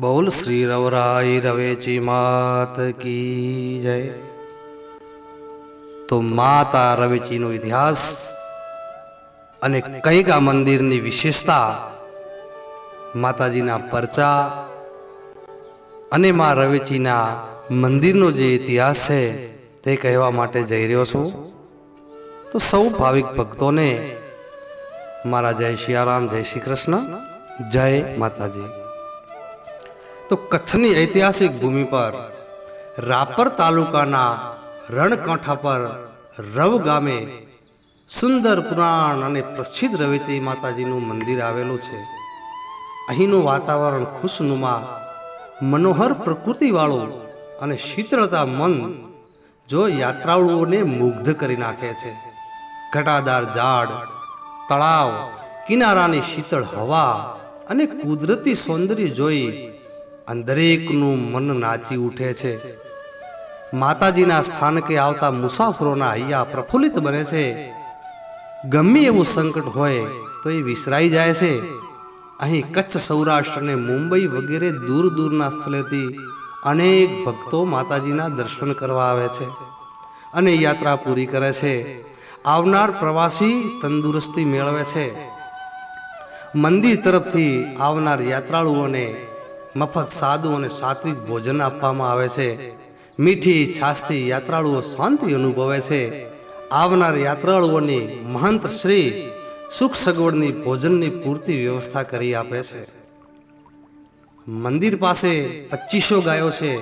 બોલ શ્રી રવરાય રવેચી માત કી જય। તો માતા રવેચીનો ઇતિહાસ અને કંઈક આ મંદિરની વિશેષતા, માતાજીના પરચા અને મા રવેચીના મંદિરનો જે ઇતિહાસ છે તે કહેવા માટે જઈ રહ્યો છું। તો સૌ ભાવિક ભક્તોને મારા જય સિયારામ, જય શ્રી કૃષ્ણ, જય માતાજી। તો કચ્છની ઐતિહાસિક ભૂમિ પર રાપર તાલુકાના રણકાંઠા પર રવ ગામે સુંદર પુરાણ અને પ્રસિદ્ધ રવેચી માતાજીનું મંદિર આવેલું છે। અહીંનું વાતાવરણ ખુશનુમા, મનોહર પ્રકૃતિવાળું અને શીતળતા મન જો યાત્રાળુઓને મુગ્ધ કરી નાખે છે। ઘટાદાર ઝાડ, તળાવ, કિનારાની શીતળ હવા અને કુદરતી સૌંદર્ય જોઈ દરેકનું મન નાચી ઉઠે છે। માતાજીના સ્થાનકે આવતા મુસાફરોના હૈયા પ્રફુલ્લિત બને છે। ગમે એવું સંકટ હોય તો એ વિસરાઈ જાય છે। અહીં કચ્છ, સૌરાષ્ટ્ર અને મુંબઈ વગેરે દૂર દૂરના સ્થળેથી અનેક ભક્તો માતાજીના દર્શન કરવા આવે છે અને યાત્રા પૂરી કરે છે। આવનાર પ્રવાસી તંદુરસ્તી મેળવે છે। મંદિર તરફથી આવનાર યાત્રાળુઓને મફત સાદું અને સાત્વિક ભોજન આપવામાં આવે છે। મીઠી છાશથી યાત્રાળુઓ શાંતિ અનુભવે છે। આવનાર યાત્રાળુઓની મહંત શ્રી સુખ સગવડની ભોજનની પૂરતી વ્યવસ્થા કરી આપે છે। મંદિર પાસે 2500 ગાયો છે,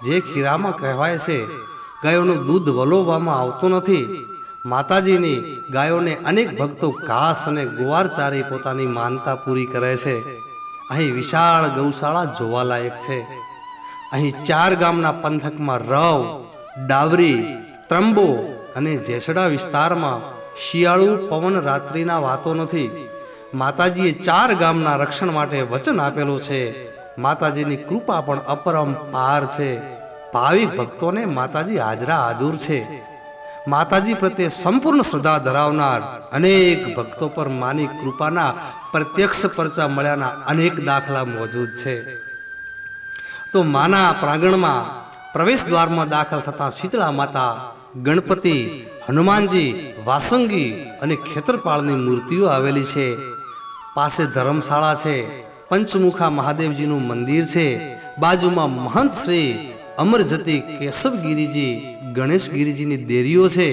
જે ખીરામાં કહેવાય છે। ગાયોનું દૂધ વલોવવામાં આવતું નથી। માતાજીની ગાયોને અનેક ભક્તો ઘાસ અને ગુવાર ચારી પોતાની માનતા પૂરી કરે છે। અહીં વિશાળ ગૌશાળા જોવાલાયક છે। અહીં 4 ગામના પંથકમાં રવ, ડાવરી, ત્રંબો અને જેસડા વિસ્તારમાં શિયાળુ પવન રાત્રિના વાતો નથી। માતાજીએ 4 ગામના રક્ષણ માટે વચન આપેલું છે। માતાજીની કૃપા પણ અપરંપાર છે। ભાવિક ભક્તોને માતાજી હાજરા હાજુર છે। માતાજી પ્રત્યે સંપૂર્ણ શ્રદ્ધા ધરાવનાર અનેક ભક્તો પર માની કૃપાના પ્રત્યક્ષ પરચા મળ્યાના અનેક દાખલા મોજૂદ છે। તો માના પ્રાંગણમાં પ્રવેશ દ્વારમાં દાખલ થતા શીતળા માતા, ગણપતિ, હનુમાનજી, વાસંગી અને ખેતરપાળની મૂર્તિઓ આવેલી છે। પાસે ધર્મશાળા છે। પંચમુખા મહાદેવજીનું મંદિર છે। બાજુમાં મહંત શ્રી અમરજતી કેશવગીરીજી, ગણેશગીરીજીની દેરીઓ છે।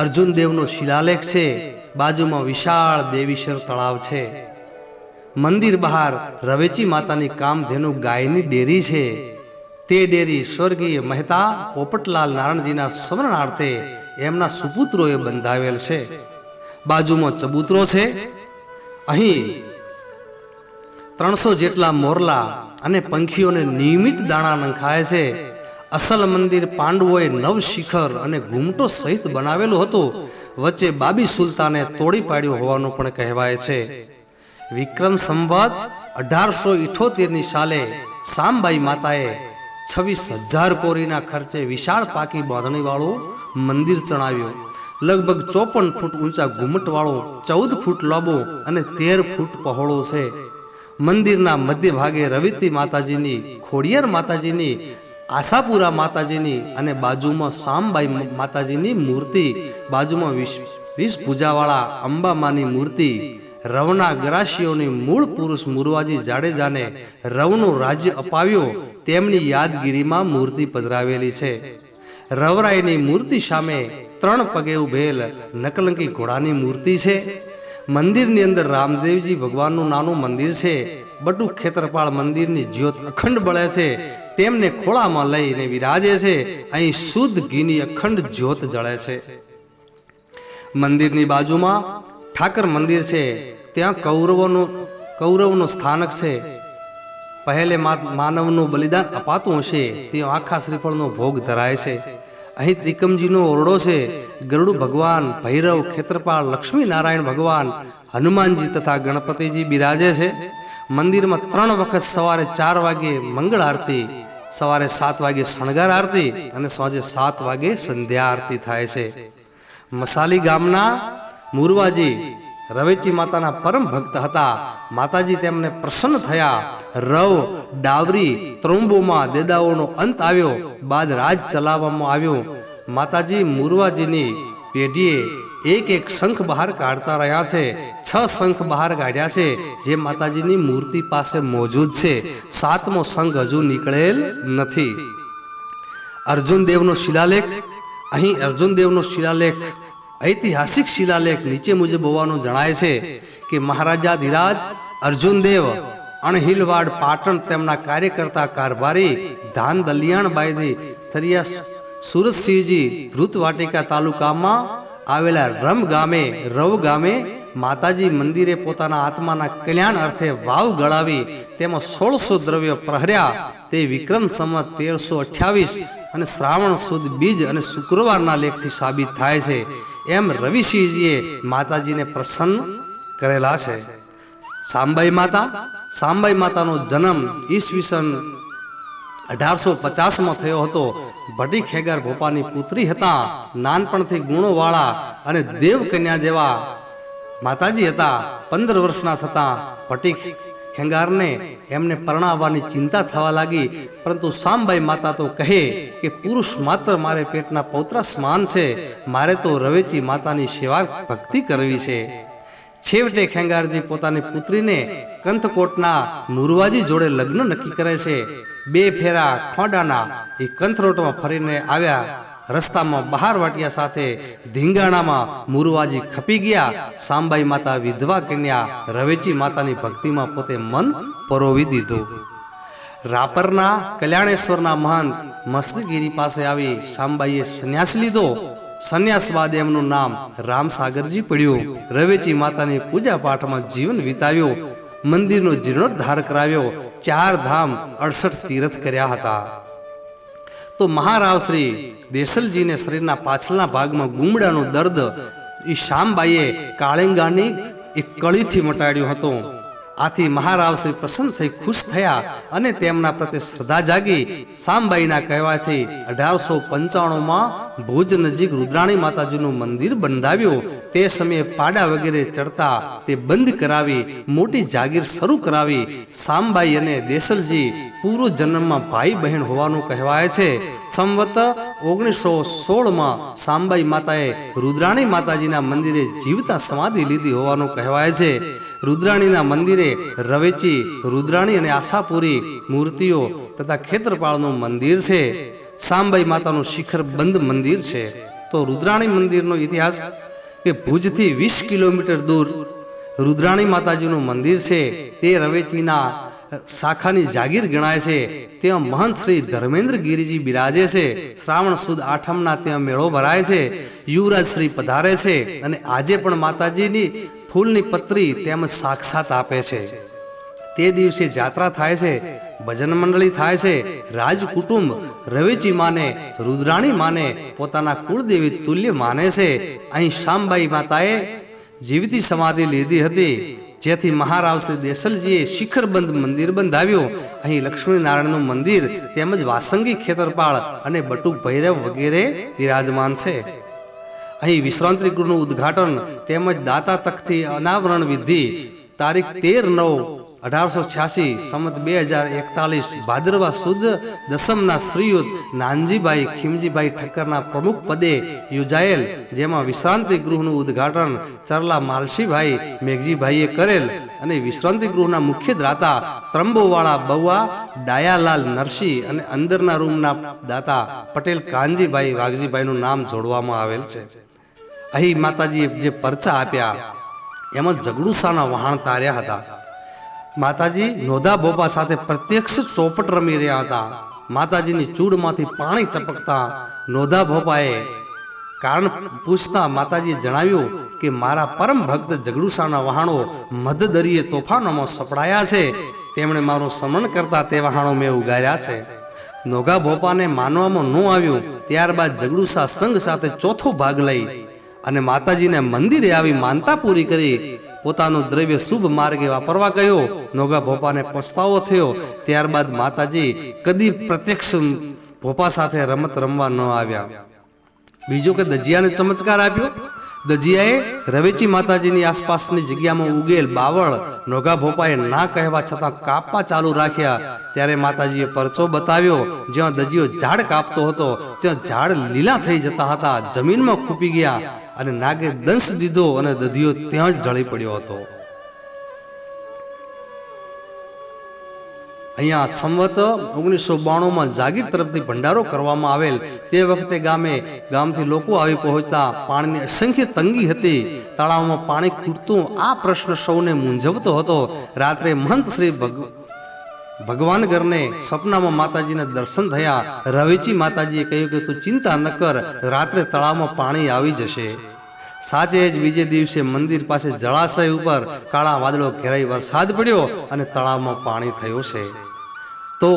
અર્જુન દેવનો શિલાલેખ છે। બાજુમાં વિશાળ દેવીશર તળાવ છે। મંદિર બહાર રવેચી માતાની કામધેનુ ગાયની ડેરી છે। તે ડેરી સ્વર્ગીય મહેતા પોપટલાલ નારણજીના સ્મરણાર્થે એમના સુપુત્રોએ બંધાવેલ છે। બાજુમાં ચબૂતરો છે। અહીં 300 જેટલા મોરલા અને પંખીઓને નિયમિત દાણા નંખાય છે। અસલ મંદિર પાંડવોએ નવ શિખર અને ઘૂમટો સહિત બનાવેલું હતું। વચ્ચે બાબી સુલતાને તોડી પાડ્યું હોવાનું પણ કહેવાય છે। વિક્રમ સંવત 1878ની સાલે સામબાઈ માતાએ 26,000 કોરીના ખર્ચે વિશાળ પાકી બાંધણીવાળું મંદિર ચણાવ્યું। લગભગ 54 ફૂટ ઊંચા ઘૂમટવાળું, 14 ફૂટ લાંબો અને 13 ફૂટ પહોળો છે। મંદિરના મધ્ય ભાગે રવેચી માતાજીની, ખોડિયાર માતાજીની, આશાપુરા માતાજીની અને બાજુમાં સામબાઈ માતાજીની મૂર્તિ, બાજુમાં 20 ભુજાવાળા અંબામાની મૂર્તિ, રવના ગરાસીઓની મૂળ પુરુષ મુરવાજી જાડેજાને રવનું રાજ્ય અપાવ્યું તેમની યાદગીરીમાં મૂર્તિ પધરાવેલી છે। રવરાયની મૂર્તિ સામે 3 પગે ઉભેલ નકલંકી ઘોડાની મૂર્તિ છે। મંદિરની અંદર રામદેવજી ભગવાનનું નાનું મંદિર છે। બટુ ખેતરપાળ મંદિરની જ્યોત અખંડ બળે છે। તેમને ખોળામાં લઈને વિરાજે છે। અહીં શુદ્ધ ઘીની અખંડ જ્યોત જળે છે। મંદિરની બાજુમાં ઠાકર મંદિર છે। ત્યાં કૌરવનું સ્થાનક છે। પહેલે માનવનું બલિદાન અપાતું હશે ત્યાં આખા શ્રીફળનો ભોગ ધરાય છે। અહીં ત્રિકમજીનો ઓરડો છે। ગરુડ ભગવાન, ભૈરવ, ખેતરપાળ, લક્ષ્મી નારાયણ ભગવાન, હનુમાનજી તથા ગણપતિજી બિરાજે છે। મંદિરમાં 3 વખત સવારે 4 વાગે મંગળ આરતી, સવારે 7 વાગે શણગાર આરતી અને સાંજે 7 વાગે સંધ્યા આરતી થાય છે। મસાલી ગામના મુરવાજી રવેચી માતાના પરમ ભક્ત હતા. માતાજી તેમને પ્રસન્ન થયા. રવ, ડાવરી, ત્રંબોમાં દેદાઓનો અંત આવ્યો. બાદ રાજ ચલાવવામાં આવ્યો. માતાજી મુરવાજીની પેઢીએ એક એક શંખ બહાર કાઢતા રહ્યા છે. 6 શંખ બહાર કાઢ્યા છે, જે માતાજીની મૂર્તિ પાસે મોજૂદ છે. 7મો શંખ હજુ નીકળેલ નથી. અર્જુન દેવનો શિલાલેખ. અહીં અર્જુન દેવનો શિલાલેખ ઐતિહાસિક શિલાલેખ નીચે મુજબ હોવાનું જણાય છે કે મહારાજા ધીરાજ અર્જુનદેવ અણહિલવાડ પાટણ તેમના કાર્યકર્તા કારભારી ધાન દલિયાણબાઈથી થરિયા સુરતસિંહજી ધ્રુતવાટિકા તાલુકામાં આવેલા રવ ગામે માતાજી મંદિરે પોતાના આત્માના કલ્યાણ અર્થે વાવ ગળાવી તેમાં 1600 દ્રવ્ય પ્રહર્યા. તે વિક્રમ સંવત 1328 અને શ્રાવણ સુદ બીજ અને શુક્રવારના લેખથી સાબિત થાય છે. એમ રવિસિંહજીએ માતાજીને પ્રસન્ન કરેલા છે. સાંબાઈ માતાનો જન્મ ઈસવીસન 1850માં થયો હતો. ભટ્ટી ખેગાર ભોપાની પુત્રી હતા. નાનપણથી ગુણોવાળા અને દેવકન્યા જેવા માતાજી હતા. 15 વર્ષના થતા ભટ્ટી ખેંગારને એમને પરણાવવાની ચિંતા થવા લાગી. પરંતુ સાંબાઈ માતા તો કહે કે પુરુષ માત્ર મારે પેટના પૌત્રા સમાન છે. મારે તો રવેચી માતાની સેવા ભક્તિ કરવી છે. છેવટે ખેંગારજી પોતાની પુત્રીને કંથકોટના મુરવાજી જોડે લગ્ન નક્કી કરે છે. 2 ફેરા ખોડાના એ કંથરોટમાં ફરીને આવ્યા. રસ્તામાં બહાર વાટિયા સાથે ધીંગાણામાં મુરવાજી ખપી ગયા. સાંબાઈ માતા વિધવા કન્યા રવેચી માતાની ભક્તિમાં પોતે મન પરોવી દીધું. રાપરના કલ્યાણેશ્વરના મહંત મસ્તગીરી પાસે આવી સાંબાઈએ સંન્યાસ લીધો. સંન્યાસ બાદ એમનું નામ રામસાગરજી પડ્યું. રવેચી માતાની પૂજા પાઠમાં જીવન વિતાવ્યું. મંદિરનો જીર્ણોદ્ધાર કરાવ્યો. 4 ધામ 68 તીર્થ કર્યા હતા. તો મહારાવ શ્રી દેસલજીને શરીરના પાછળના ભાગમાં ગુમડાનું દર્દ એ શામબાઈએ કાળેંગાની એક કળીથી મટાડ્યું હતું. આથી મહારાવ શ્રી પ્રસન્ન થઈ ખુશ થયા અને તેમના પ્રત્યે શ્રદ્ધા જાગી. શામબાઈના કહેવાથી 1895માં ભુજ નજીક રુદ્રાણી માતાજીનું મંદિર બંધાવ્યું. તે સમયે પાડા વગેરે ચડતા તે બંધ કરાવી મોટી જાગીર શરૂ કરાવી. શામબાઈ અને દેસલજી પૂર્વ જન્મમાં ભાઈ બહેન હોવાનું કહેવાય છે. સંવત 1916માં શામબાઈ માતાએ રુદ્રાણી માતાજીના મંદિરે જીવતા સમાધિ લીધી હોવાનું કહેવાય છે. રુદ્રાણીના મંદિરે રવેચી, રુદ્રાણી અને આશાપુરી મૂર્તિઓ તથા ખેતરપાળનું મંદિર છે. શામબાઈ માતાનું શિખર બંધ મંદિર છે. તો રુદ્રાણી મંદિરનો ઇતિહાસ કે ભુજથી 20 કિલોમીટર દૂર રુદ્રાણી માતાજીનું મંદિર છે. તે રવેચીના શાખાની જાગીર ગણાય છે. ત્યાં મહંત શ્રી ધર્મેન્દ્ર ગિરિજી બિરાજે છે. શ્રાવણ સુદ આઠમના ત્યાં મેળો ભરાય છે. યુવરાજ શ્રી પધારે છે અને આજે પણ માતાજીની ફૂલની પત્રી તેમજ સાક્ષાત આપે છે. તે દિવસે જાત્રા થાય છે, ભજન મંડળી થાય છે. રાજકુટુંબ રવેચી માને, રુદ્રાણી માને પોતાના કુળદેવી તુલ્ય માને છે. અહીં શામબાઈ માતાએ જીવતી સમાધિ લીધી હતી, જેથી મહારાવ શ્રી દેસલજીએ શિખરબંધ મંદિર બંધાવ્યું. અહીં લક્ષ્મીનારાયણનું મંદિર તેમજ વાસંગી ખેતરપાળ અને બટુક ભૈરવ વગેરે વિરાજમાન છે. અહીં વિશ્રાંતિ ગૃહનું ઉદ્ઘાટન તેમજ દાતા તખ્તથી અનાવરણ વિધિ તારીખ 13/9/1886 સંમત 2041 ભાદરવા સુદ દસમના શ્રીયુત નાનજીભાઈ ખીમજીભાઈ ઠક્કરના પ્રમુખ પદે યોજાયેલ, જેમાં વિશ્રાંતિ ગૃહનું ઉદ્ઘાટન ચરલા માલસીભાઈ મેઘજીભાઈએ કરેલ અને વિશ્રાંતિ ગૃહના મુખ્ય દાતા ત્રંબોવાળા બઉઆ ડાયાલાલ નરસિંહ અને અંદરના રૂમના દાતા પટેલ કાનજીભાઈ વાઘજીભાઈનું નામ જોડવામાં આવેલ છે. અહીં માતાજીએ જે પરચા આપ્યા એમાં જગડુસાના વહાણ તાર્યા હતા. માતાજી નોધા બોપા સાથે પ્રત્યક્ષ ચોપટ રમી રહ્યા હતા. માતાજીની ચૂડમાંથી પાણી ટપકતા નોધા ભોપાએ કારણ પૂછતા માતાજીએ જણાવ્યું કે મારા પરમ ભક્ત જગડુસાના વહાણો મધદરિયે તોફાનોમાં સપડાયા છે. તેમણે મારું સમરણ કરતા તે વહાણો મેં ઉગાર્યા છે. નોગા ભોપાને માનવામાં ન આવ્યું. ત્યારબાદ જગડુસા સંઘ સાથે ચોથો ભાગ લઈ અને માતાજીને મંદિરે આવી માનતા પૂરી કરી પોતાનું દ્રવ્ય શુભ માર્ગે વાપરવા કહ્યો. નોગા ભોપાને પસ્તાવો થયો. ત્યારબાદ માતાજી કદી પ્રત્યક્ષ ભોપા સાથે રમત રમવા ન આવ્યા. બીજો કે દજિયાને ચમત્કાર આપ્યો. દજિયાએ રવેચી માતાજીની આસપાસની જગ્યામાં ઉગેલ બાવળ નોગા ભોપાએ ના કહેવા છતાં કાપવા ચાલુ રાખ્યા ત્યારે માતાજીએ પરચો બતાવ્યો જ્યાં દજિયો ઝાડ કાપતો હતો ત્યાં ઝાડ લીલા થઈ જતા હતા, જમીનમાં ખૂપી ગયા અને નાગે દંશ દીધો અને દધિયો ત્યાં જ ઢળી પડ્યો હતો. અહીંયા સંવત 1992માં જાગીર તરફથી ભંડારો કરવામાં આવેલ તે વખતે ગામથી લોકો આવી પહોંચતા પાણીની અસંખ્ય તંગી હતી. તળાવમાં પાણી ખૂટતું આ પ્રશ્ન સૌને મૂંઝવતો હતો. રાત્રે મહંત શ્રી ભગવાનગરને સપનામાં માતાજીના દર્શન થયા. રવેચી માતાજીએ કહ્યું કે તું ચિંતા ન કર, રાત્રે તળાવમાં પાણી આવી જશે. સાચે જ બીજે દિવસે મંદિર પાસે જળાશય ઉપર કાળા વાદળો ઘેરાઈ વરસાદ પડ્યો અને તળાવમાં પાણી થયું છે. તો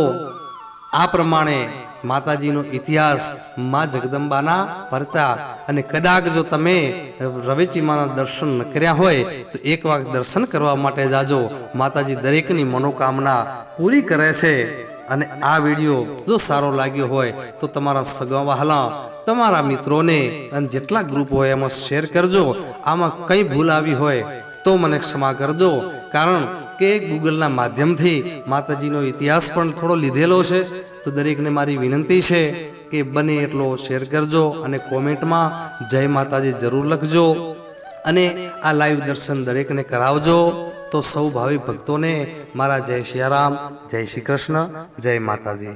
આ પ્રમાણે માતાજીનો ઇતિહાસ, માં જગદંબાના પરચા. અને કદાચ જો તમે રવેચી માના દર્શન ન કર્યા હોય તો એક વાર દર્શન કરવા માટે જાજો. માતાજી દરેકની મનોકામના પૂરી કરે છે. અને આ વિડીયો જો સારો લાગ્યો હોય તો તમારા સગા વહાલા, તમારા મિત્રોને અને જેટલા ગ્રુપ હોય એમાં શેર કરજો. આમાં કંઈ ભૂલ આવી હોય તો મને ક્ષમા કરજો, કારણ કે ગૂગલના માધ્યમથી માતાજીનો ઇતિહાસ પણ થોડો લીધેલો છે. તો દરેકને મારી વિનંતી છે કે બને એટલો શેર કરજો અને કોમેન્ટમાં જય માતાજી જરૂર લખજો અને આ લાઈવ દર્શન દરેકને કરાવજો. તો સૌ ભાવિક ભક્તોને મારા જય સિયારામ, જય શ્રી કૃષ્ણ, જય માતાજી.